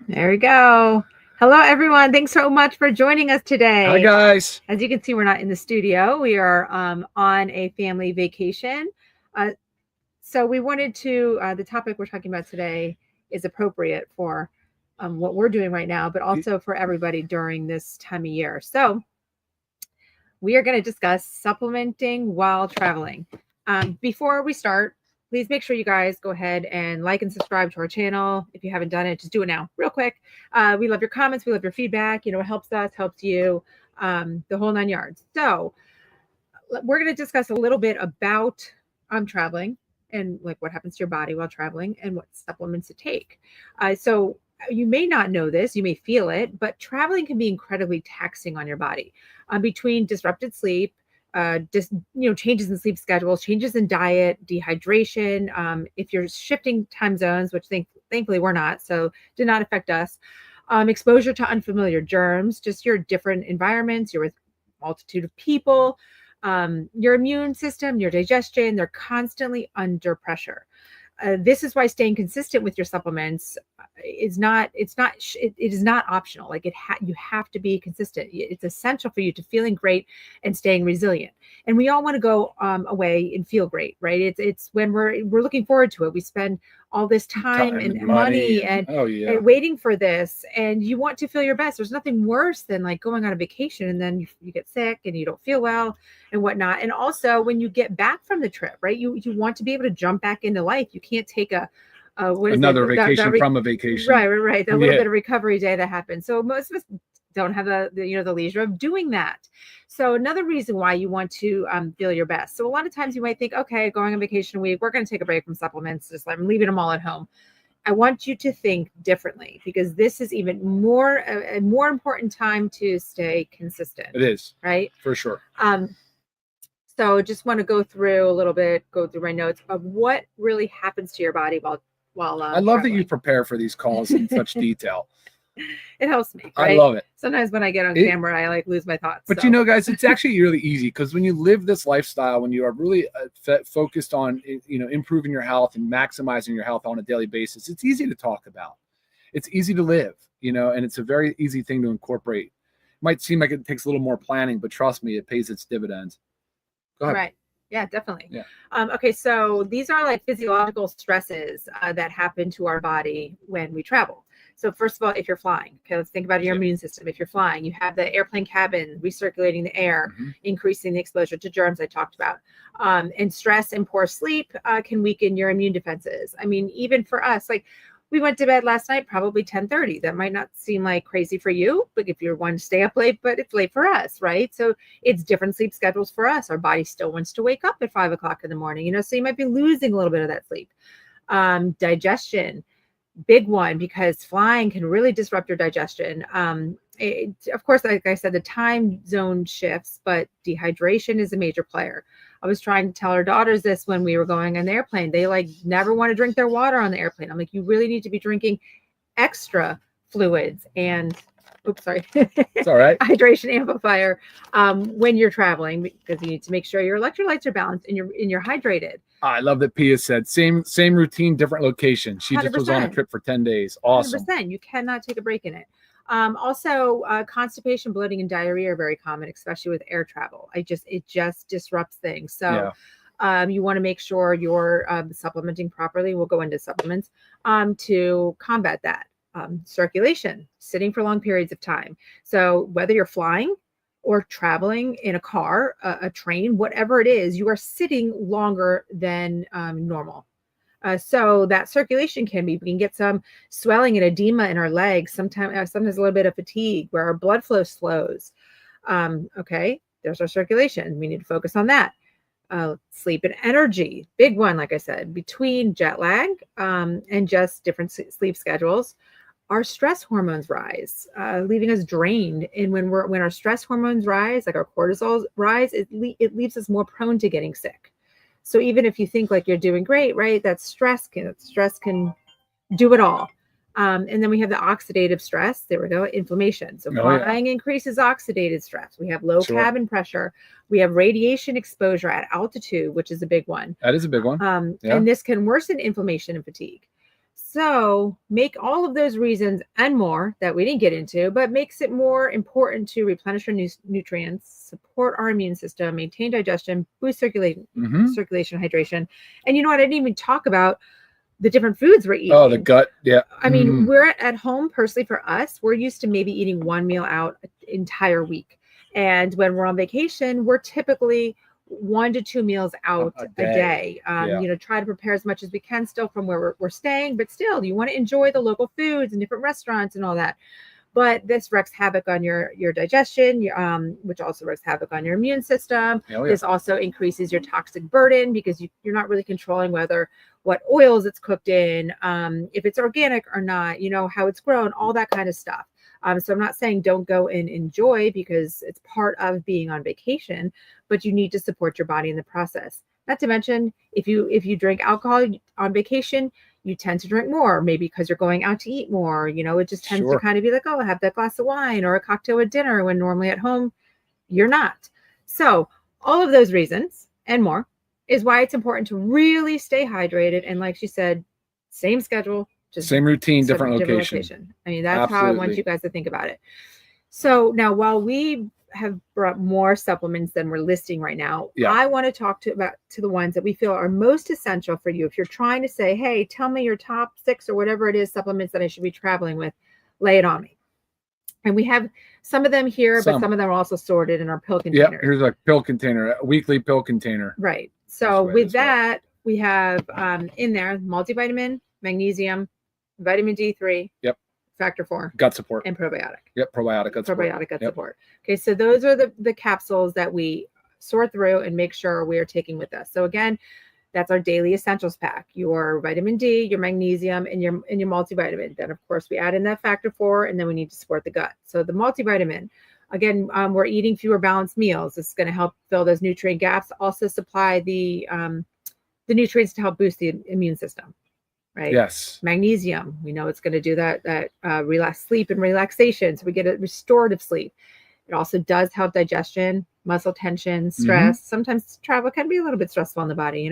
There we go. Hello, everyone. Thanks so much for joining us today. Hi, guys. As you can see, we're not in the studio. We are on a family vacation. So we wanted to, the topic we're talking about today is appropriate for what we're doing right now, but also for everybody during this time of year. So we are going to discuss supplementing while traveling. Before we start, please make sure you guys go ahead and like and subscribe to our channel. If you haven't done it, just do it now, real quick. We love your comments. We love your feedback. You know, it helps us, helps you, the whole 9 yards. So we're going to discuss a little bit about traveling and like what happens to your body while traveling and what supplements to take. So you may not know this, you may feel it, but traveling can be incredibly taxing on your body. Between disrupted sleep, changes in sleep schedules, changes in diet, dehydration. If you're shifting time zones, which thankfully we're not, so did not affect us. Exposure to unfamiliar germs, just your different environments, you're with a multitude of people. Your immune system, your digestion, they're constantly under pressure. This is why staying consistent with your supplements it is not optional. Like you have to be consistent. It's essential for you to feeling great and staying resilient. And we all want to go away and feel great, right? It's when we're looking forward to it. We spend all this time and money and waiting for this, and you want to feel your best. There's nothing worse than like going on a vacation and then you get sick and you don't feel well and whatnot. And also when you get back from the trip, right? You want to be able to jump back into life. You can't take another vacation from a vacation. Right. The little bit of recovery day that happens. So most of us don't have the leisure of doing that. So another reason why you want to feel your best. So a lot of times you might think, okay, going on vacation week, we're going to take a break from supplements. I'm leaving them all at home. I want you to think differently because this is even more a more important time to stay consistent. It is, right? For sure. So just want to go through my notes of what really happens to your body while I love that you prepare for these calls in such detail. It helps me. Right? I love it. Sometimes when I get on camera, I like lose my thoughts. But you know, guys, it's actually really easy because when you live this lifestyle, when you are really focused on, improving your health and maximizing your health on a daily basis, it's easy to talk about. It's easy to live, and it's a very easy thing to incorporate. It might seem like it takes a little more planning, but trust me, it pays its dividends. Go ahead. Right. Yeah, definitely. Yeah. Okay, so these are like physiological stresses that happen to our body when we travel. So first of all, if you're flying, okay, let's think about your immune system. If you're flying, you have the airplane cabin recirculating the air, increasing the exposure to germs I talked about. And stress and poor sleep can weaken your immune defenses. I mean, even for us, like we went to bed last night, probably 10:30. That might not seem like crazy for you, but if you're one to stay up late, but it's late for us, right? So it's different sleep schedules for us. Our body still wants to wake up at 5 o'clock in the morning, so you might be losing a little bit of that sleep. Digestion, big one, because flying can really disrupt your digestion. Of course, like I said, the time zone shifts, but dehydration is a major player. I was trying to tell our daughters this when we were going on the airplane. They like never want to drink their water on the airplane. I'm like, you really need to be drinking extra fluids and it's all right. Hydration amplifier when you're traveling because you need to make sure your electrolytes are balanced and you're hydrated. I love that Pia said same routine, different location. She 100%. Just was on a trip for 10 days. Awesome. 100%. You cannot take a break in it. Also, constipation, bloating, and diarrhea are very common, especially with air travel. It just disrupts things. So you want to make sure you're supplementing properly. We'll go into supplements to combat that. Circulation, sitting for long periods of time. So whether you're flying or traveling in a car, a train, whatever it is, you are sitting longer than normal. So that circulation we can get some swelling and edema in our legs, sometimes a little bit of fatigue where our blood flow slows. Okay, there's our circulation. We need to focus on that. Sleep and energy, big one, like I said, between jet lag and just different sleep schedules. Our stress hormones rise, leaving us drained. And when our stress hormones rise, like our cortisol rise, it leaves us more prone to getting sick. So even if you think like you're doing great, right, that stress can do it all. And then we have the oxidative stress. There we go, inflammation. So flying increases oxidative stress. We have low cabin pressure. We have radiation exposure at altitude, which is a big one. That is a big one. And this can worsen inflammation and fatigue. So make all of those reasons and more that we didn't get into, but makes it more important to replenish our nutrients, support our immune system, maintain digestion, boost circulation, hydration. And you know what? I didn't even talk about the different foods we're eating. Oh, the gut. Yeah. I mean, we're at home personally for us, we're used to maybe eating one meal out an entire week. And when we're on vacation, we're typically 1 to 2 meals out a day. Try to prepare as much as we can still from where we're staying, but still you want to enjoy the local foods and different restaurants and all that. But this wreaks havoc on your digestion, which also wreaks havoc on your immune system. Oh, yeah. This also increases your toxic burden because you're not really controlling what oils it's cooked in, if it's organic or not, how it's grown, all that kind of stuff. So I'm not saying don't go and enjoy because it's part of being on vacation, but you need to support your body in the process. Not to mention, if you drink alcohol on vacation, you tend to drink more, maybe because you're going out to eat more. It just tends to kind of be like, oh, have that glass of wine or a cocktail at dinner when normally at home you're not. So all of those reasons and more is why it's important to really stay hydrated. And like she said, same schedule, just same routine, different location. I mean, that's how I want you guys to think about it. So now, while we have brought more supplements than we're listing right now, I want to talk to the ones that we feel are most essential for you. If you're trying to say, hey, tell me your top 6 or whatever it is supplements that I should be traveling with, lay it on me. And we have some of them here, but some of them are also sorted in our pill container. Yeah, here's a pill container, a weekly pill container. Right. So with that, we have in there multivitamin, magnesium, vitamin D3. Yep. Factor 4. Gut support. And probiotic. Yep, probiotic gut support. Probiotic gut support. Okay, so those are the capsules that we sort through and make sure we are taking with us. So again, that's our daily essentials pack. Your vitamin D, your magnesium, and your multivitamin. Then of course we add in that factor 4, and then we need to support the gut. So the multivitamin, again, we're eating fewer balanced meals. This is going to help fill those nutrient gaps. Also supply the nutrients to help boost the immune system. Right. Yes. Magnesium, we know it's going to do that relax sleep and relaxation. So we get a restorative sleep. It also does help digestion, muscle tension, stress. Sometimes travel can be a little bit stressful on the body.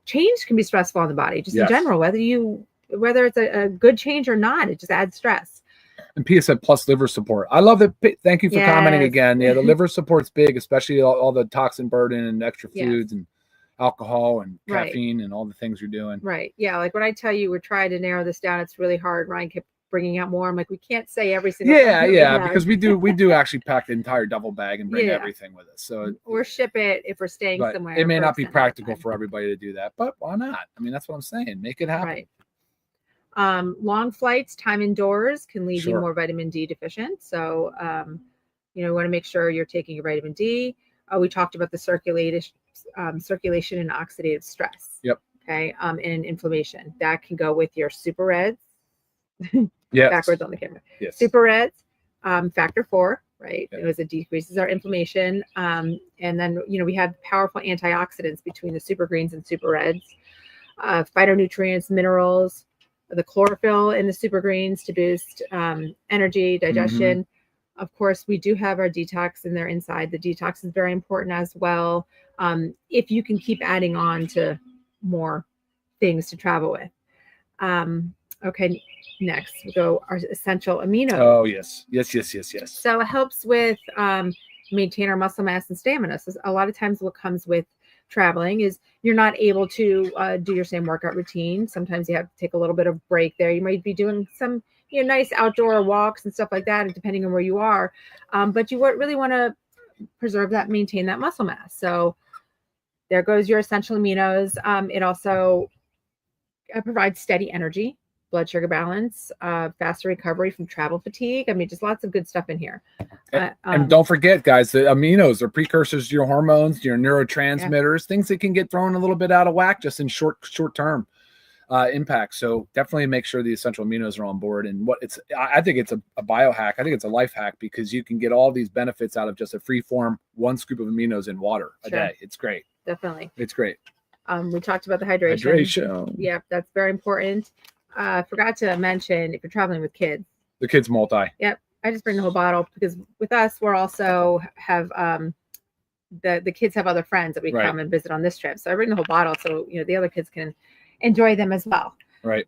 Change can be stressful on the body, just in general, whether it's a good change or not, it just adds stress. And Pia said plus liver support. I love that. Thank you for commenting again. Yeah, the liver support's big, especially all the toxin burden and extra foods and alcohol and caffeine and all the things you're doing. Right. Yeah. Like when I tell you we're trying to narrow this down, it's really hard. Ryan kept bringing out more. I'm like, we can't say every single thing. Because we do actually pack the entire duffel bag and bring everything with us. So or ship it if we're staying somewhere. It may not be practical for everybody to do that, but why not? I mean, that's what I'm saying. Make it happen. Right. Long flights, time indoors can leave you more vitamin D deficient. So we want to make sure you're taking your vitamin D. We talked about the circulation and oxidative stress. Yep. Okay. And inflammation that can go with your super reds. Yes. Backwards on the camera. Yes. Super reds, factor 4, right? Yep. It decreases our inflammation. And then, we have powerful antioxidants between the super greens and super reds, phytonutrients, minerals, the chlorophyll in the super greens to boost energy, digestion. Of course, we do have our detox in there inside. The detox is very important as well. If you can keep adding on to more things to travel with. Okay, next we go our essential aminos. Oh, yes. So it helps with maintain our muscle mass and stamina. So a lot of times what comes with traveling is you're not able to do your same workout routine. Sometimes you have to take a little bit of break there. You might be doing some nice outdoor walks and stuff like that, depending on where you are. But you really want to preserve that, maintain that muscle mass. So there goes your essential aminos. It also provides steady energy, blood sugar balance, faster recovery from travel fatigue. I mean, just lots of good stuff in here. And don't forget, guys, the aminos are precursors to your hormones, your neurotransmitters, things that can get thrown a little bit out of whack just in short term impact. So definitely make sure the essential aminos are on board. And I think it's a biohack. I think it's a life hack because you can get all these benefits out of just a free form 1 scoop of aminos in water a day. It's great. Definitely. It's great. We talked about the hydration. Yeah, that's very important. Forgot to mention if you're traveling with kids. The kids multi. Yep. I just bring the whole bottle because with us, we're also have the kids have other friends that we come and visit on this trip. So I bring the whole bottle so the other kids can enjoy them as well. Right.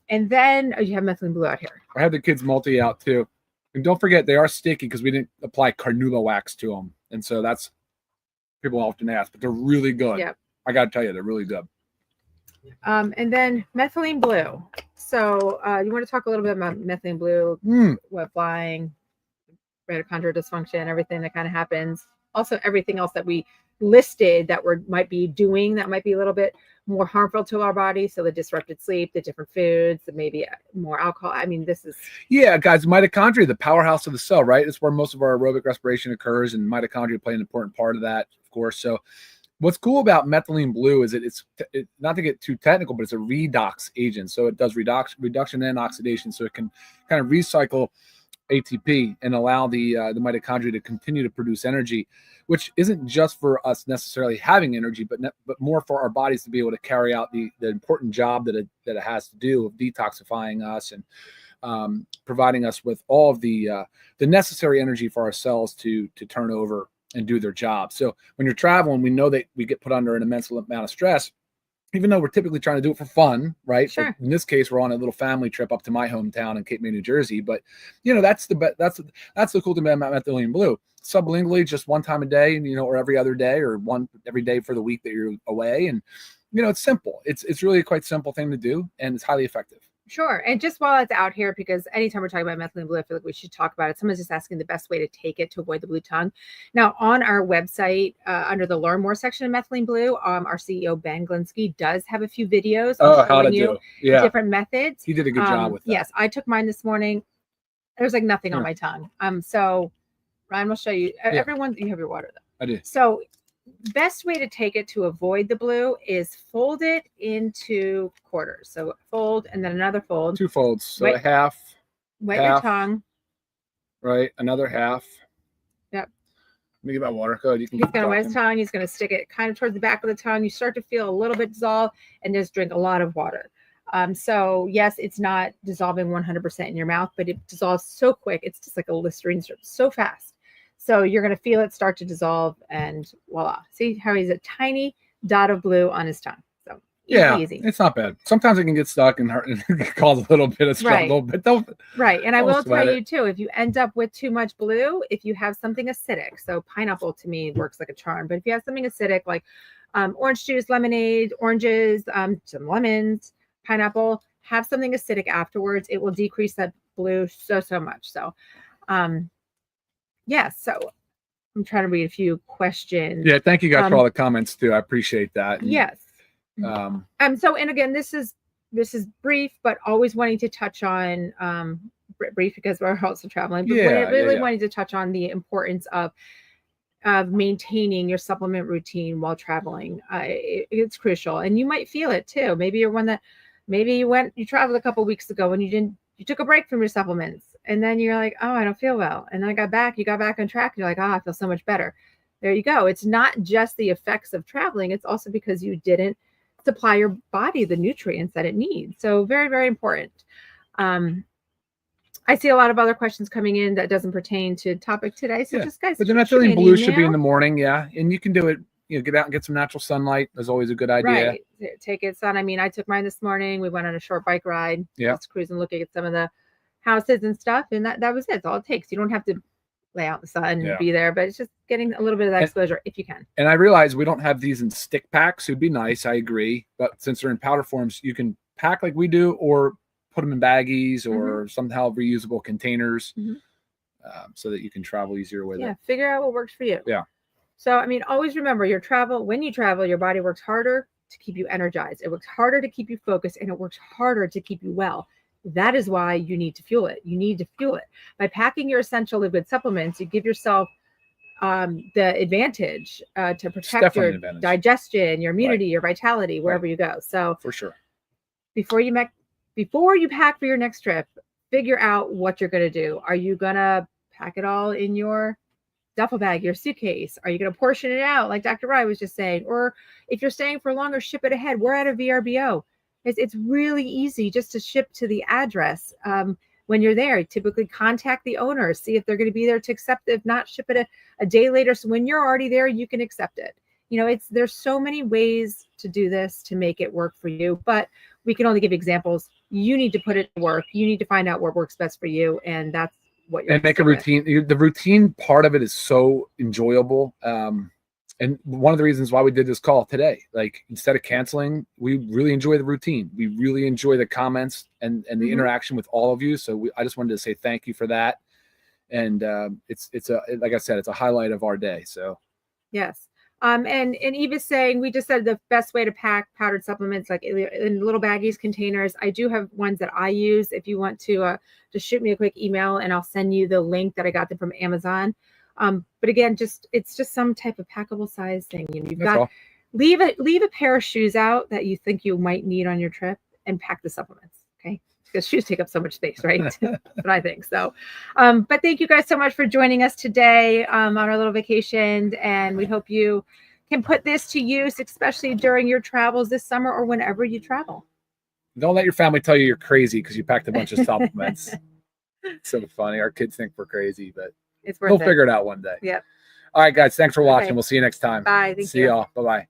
And then you have methylene blue out here. I have the kids multi out too. And don't forget, they are sticky because we didn't apply carnauba wax to them. And so that's, people often ask, but they're really good. Yep. I got to tell you, they're really good. And then methylene blue. So you want to talk a little bit about methylene blue, wet flying, mitochondrial dysfunction, everything that kind of happens. Also, everything else that we listed that we might be doing that might be a little bit more harmful to our body. So the disrupted sleep, the different foods, maybe more alcohol. I mean, this is... Yeah, guys, mitochondria, the powerhouse of the cell, right? It's where most of our aerobic respiration occurs, and mitochondria play an important part of that, of course. So what's cool about methylene blue is that it's not to get too technical, but it's a redox agent. So it does reduction and oxidation. So it can kind of recycle ATP and allow the mitochondria to continue to produce energy, which isn't just for us necessarily having energy, but more for our bodies to be able to carry out the important job that it has to do of detoxifying us and providing us with all of the necessary energy for our cells to turn over and do their job. So when you're traveling, we know that we get put under an immense amount of stress, even though we're typically trying to do it for fun, right? Sure. In this case, we're on a little family trip up to my hometown in Cape May, New Jersey. But that's the cool thing about methylene blue. Sublingually, just one time a day, or every other day, or every day for the week that you're away. And it's simple. It's really a quite simple thing to do, and it's highly effective. Sure. And just while it's out here, because anytime we're talking about methylene blue, I feel like we should talk about it. Someone's just asking the best way to take it to avoid the blue tongue. Now, on our website, under the Learn More section of methylene blue, our CEO, Ben Glinsky, does have a few videos showing you different methods. He did a good job with that. Yes, I took mine this morning. There's like nothing on my tongue. So Ryan will show you. Everyone, you have your water though. I do. So best way to take it to avoid the blue is fold it into quarters. So fold and then another fold. 2 folds. So a half. Wet your tongue. Right. Another half. Yep. Let me get my water code. He's going to wet his tongue. He's going to stick it kind of towards the back of the tongue. You start to feel a little bit dissolved and just drink a lot of water. So yes, it's not dissolving 100% in your mouth, but it dissolves so quick. It's just like a Listerine syrup, so fast. So you're going to feel it start to dissolve, and voila. See how he's a tiny dot of blue on his tongue. So easy. It's not bad. Sometimes it can get stuck and hurt and cause a little bit of struggle, but right. And I will tell you too, if you end up with too much blue, if you have something acidic, so pineapple to me works like a charm, but if you have something acidic like orange juice, lemonade, oranges, some lemons, pineapple, have something acidic afterwards, it will decrease that blue so much. So so I'm trying to read a few questions. Yeah, thank you guys for all the comments too. I appreciate that. And, yes. So, and again, this is brief, but always wanting to touch on brief because we're also traveling. But really wanting to touch on the importance of maintaining your supplement routine while traveling. It's crucial, and you might feel it too. Maybe you're one that you traveled a couple weeks ago and you took a break from your supplements. And then you're like, oh, I don't feel well. And then you got back on track. And you're like, oh, I feel so much better. There you go. It's not just the effects of traveling. It's also because you didn't supply your body the nutrients that it needs. So very, very important. I see a lot of other questions coming in that doesn't pertain to topic today. So just guys. But the methylene blue should be in the morning. Yeah. And you can do it. Get out and get some natural sunlight. That's always a good idea. Right. Take it, son. I mean, I took mine this morning. We went on a short bike ride. Yeah. Just cruising, looking at some of the houses and stuff, and that was it. That's all it takes. You don't have to lay out in the sun and be there, but it's just getting a little bit of that exposure if you can. And I realize we don't have these in stick packs. It'd be nice, I agree, but since they're in powder forms, you can pack like we do, or put them in baggies or somehow reusable containers, so that you can travel easier with it. Yeah, figure out what works for you. Yeah. So I mean, always remember when you travel, your body works harder to keep you energized. It works harder to keep you focused, and it works harder to keep you well. That is why you need to fuel it. You need to fuel it. By packing your essential liquid supplements, you give yourself the advantage to protect your digestion, your immunity, your vitality, wherever you go. So for sure, before you pack for your next trip, figure out what you're going to do. Are you going to pack it all in your duffel bag, your suitcase? Are you going to portion it out like Dr. Rai was just saying? Or if you're staying for longer, ship it ahead. We're at a VRBO. It's really easy just to ship to the address. When you're there, typically contact the owner, see if they're going to be there to accept it. If not, ship it a day later. So when you're already there, you can accept it. There's so many ways to do this to make it work for you, but we can only give examples you need to put it to work. You need to find out what works best for you, and that's what you're And make a routine. The routine part of it is so enjoyable. And one of the reasons why we did this call today, like instead of canceling, we really enjoy the routine. We really enjoy the comments and the interaction with all of you. So I just wanted to say thank you for that. And it's like I said, it's a highlight of our day. So yes. And Eva's saying, we just said the best way to pack powdered supplements, like in little baggies, containers. I do have ones that I use. If you want to just shoot me a quick email and I'll send you the link that I got them from Amazon. But again, it's just some type of packable size thing. You know, you've got leave a pair of shoes out that you think you might need on your trip and pack the supplements. Okay. Because shoes take up so much space, right? That's what I think. So, but thank you guys so much for joining us today on our little vacation. And we hope you can put this to use, especially during your travels this summer or whenever you travel. Don't let your family tell you you're crazy because you packed a bunch of supplements. It's so funny. Our kids think we're crazy, but it's worth we'll figure it out one day. Yep. All right, guys. Thanks for watching. We'll see you next time. Bye. See y'all. Bye-bye.